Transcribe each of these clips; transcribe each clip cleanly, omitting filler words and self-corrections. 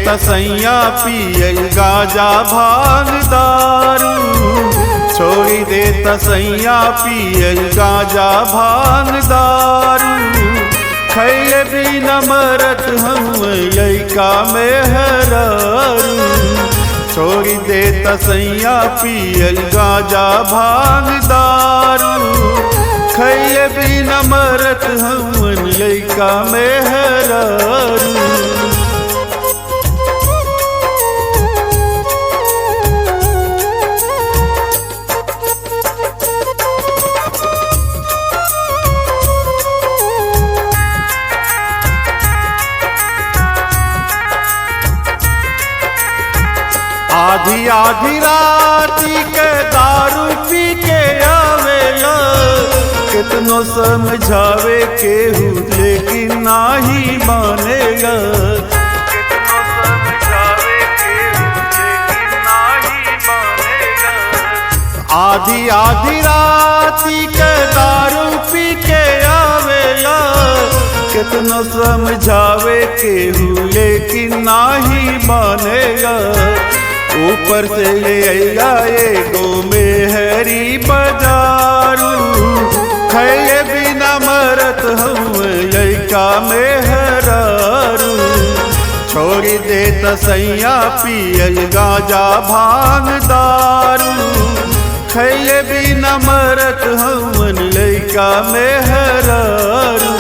तसैया पियल गाजा भांग दारू, छोड़ी दे तसैया पियल गाजा भांग दारू। खैले बिना मरत हम लइका में हरारू, छोड़ी दे तसैया पियल गाजा भांग दारू। खैले बिना मरत हम लइका में हरारू। आधी आधी राती के दारू पी के आवेला, कितनो समझावे केहू लेकिन नाही मानेगा। कितनो समझावे केहू लेकिन नाही मानेगा। आधी आधी राती के दारू पी के आवेला, कितनो समझावे केहू लेकिन नाही मानेगा। ऊपर से ले आया एगो मेहरी बाजारू, खैले बिना मरत हम लइका में हरारू। छोड़ी दे तसैया पियल गाजा भांग दारू, खैले बिना मरत हम लइका में हरारू।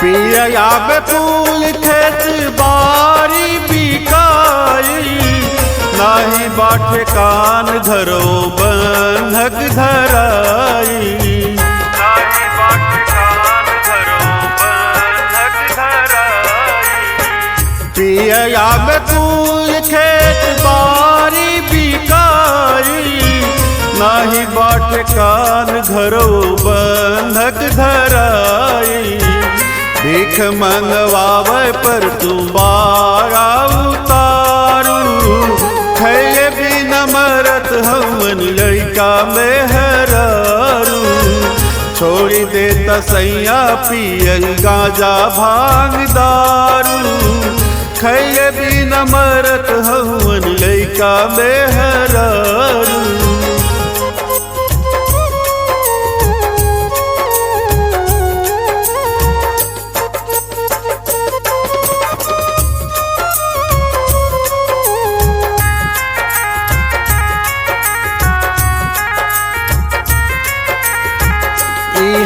पिया में फूल खेत बारी बिकाई, नाही बाटे कान धरो बंधक धराई। नाही बाटे कान धरो बंधक धराई। पिया में फूल खेत बारी बिकाई, नाही बाटे कान धरो बंधक धराई। भीख मंगवावे पर तुम बारा उतारू, खैले बिना मरत हमन लइका में हरारू। छोड़ी दे तसैया पियल गाजा भांग दारू, खैले बिना मरत हमन लइका में हरारू।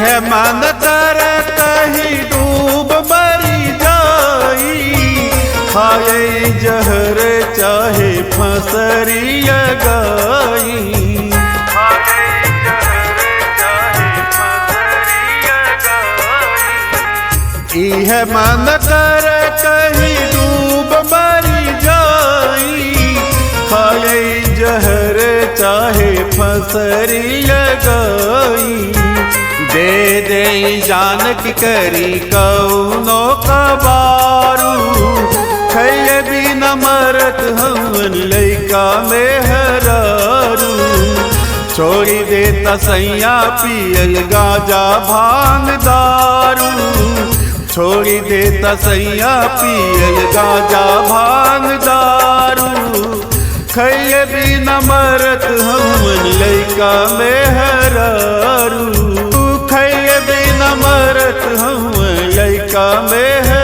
है मन तर कहीं डूब मरी जाई, खाए जहर चाहे फसरी गाई। खाए जहर चाहे फसरी गाई। है मन तर कहीं डूब मरी जाई, खाए जहर चाहे फसरी गाई। दे दे जानक करी कौनो कबारू, खैले बिना मरत हमन लइका में हरारू। छोड़ी दे तसैया पियल गाजा भांग दारू, छोड़ी दे तसैया पियल गाजा भांग दारू। खैले बिना मरत हमन लइका में हरारू, खैले बिना मरत हम लइका में है।